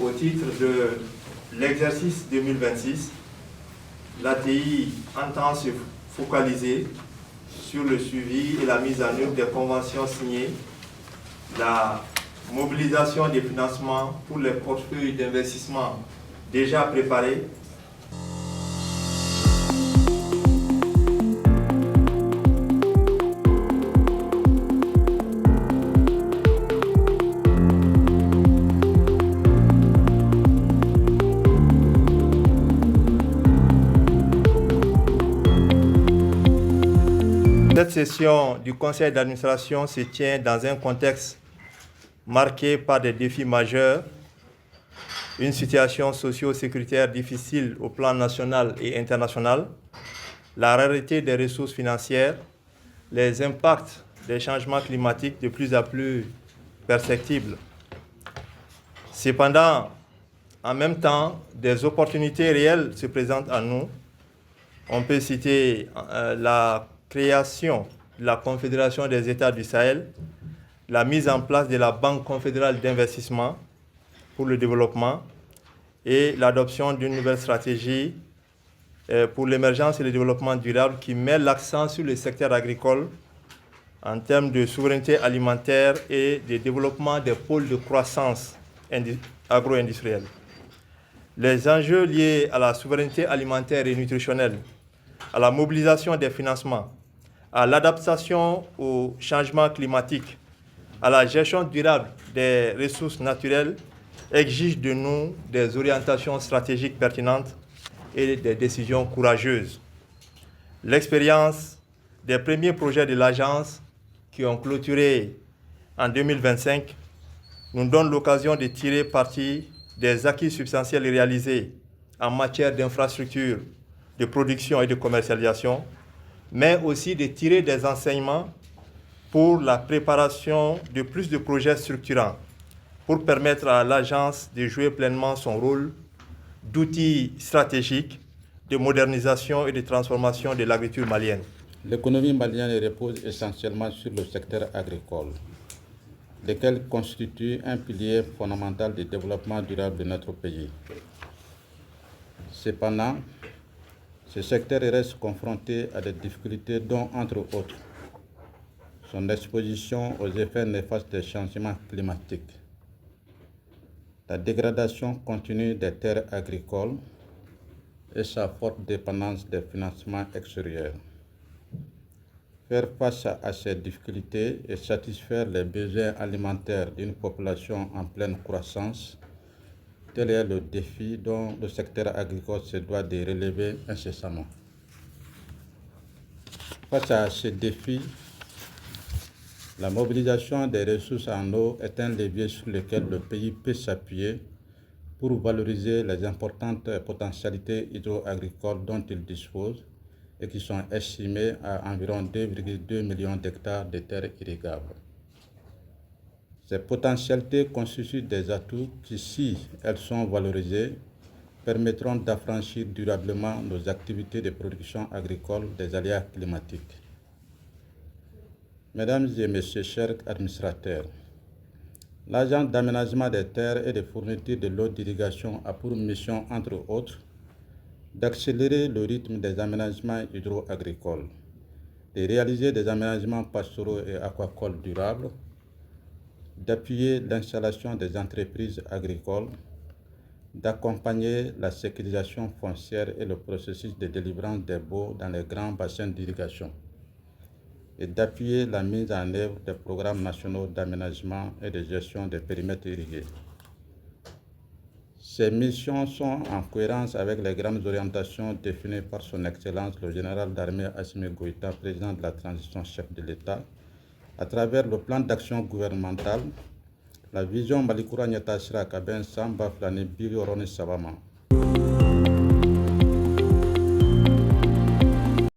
Au titre de l'exercice 2026, l'ATI entend se focaliser sur le suivi et la mise en œuvre des conventions signées, la mobilisation des financements pour les portefeuilles d'investissement déjà préparés. Cette session du conseil d'administration se tient dans un contexte marqué par des défis majeurs, une situation socio-sécuritaire difficile au plan national et international, la rareté des ressources financières, les impacts des changements climatiques de plus en plus perceptibles. Cependant, en même temps, des opportunités réelles se présentent à nous. On peut citer la création de la Confédération des États du Sahel, la mise en place de la Banque confédérale d'investissement pour le développement et l'adoption d'une nouvelle stratégie pour l'émergence et le développement durable qui met l'accent sur le secteur agricole en termes de souveraineté alimentaire et de développement des pôles de croissance agro-industrielle. Les enjeux liés à la souveraineté alimentaire et nutritionnelle, à la mobilisation des financements, à l'adaptation au changement climatique, à la gestion durable des ressources naturelles exigent de nous des orientations stratégiques pertinentes et des décisions courageuses. L'expérience des premiers projets de l'agence qui ont clôturé en 2025 nous donne l'occasion de tirer parti des acquis substantiels réalisés en matière d'infrastructures, de production et de commercialisation, mais aussi de tirer des enseignements pour la préparation de plus de projets structurants, pour permettre à l'agence de jouer pleinement son rôle d'outil stratégique de modernisation et de transformation de l'agriculture malienne. L'économie malienne repose essentiellement sur le secteur agricole, lequel constitue un pilier fondamental du développement durable de notre pays. Cependant, ce secteur reste confronté à des difficultés dont, entre autres, son exposition aux effets néfastes des changements climatiques, la dégradation continue des terres agricoles et sa forte dépendance des financements extérieurs. Faire face à ces difficultés et satisfaire les besoins alimentaires d'une population en pleine croissance, tel est le défi dont le secteur agricole se doit de relever incessamment. Face à ces défis, la mobilisation des ressources en eau est un levier sur lequel le pays peut s'appuyer pour valoriser les importantes potentialités hydro-agricoles dont il dispose et qui sont estimées à environ 2,2 millions d'hectares de terres irrigables. Ces potentialités constituent des atouts qui, si elles sont valorisées, permettront d'affranchir durablement nos activités de production agricole des aléas climatiques. Mesdames et Messieurs, chers administrateurs, l'Agence d'aménagement des terres et de fourniture de l'eau d'irrigation a pour mission, entre autres, d'accélérer le rythme des aménagements hydro-agricoles, de réaliser des aménagements pastoraux et aquacoles durables, d'appuyer l'installation des entreprises agricoles, d'accompagner la sécurisation foncière et le processus de délivrance des baux dans les grands bassins d'irrigation, et d'appuyer la mise en œuvre des programmes nationaux d'aménagement et de gestion des périmètres irrigués. Ces missions sont en cohérence avec les grandes orientations définies par son Excellence le général d'armée Assimi Goïta, président de la transition chef de l'État, à travers le plan d'action gouvernemental, la vision Malikura Nyata Sira Kaben Samba Flani Bili Oroni Savama.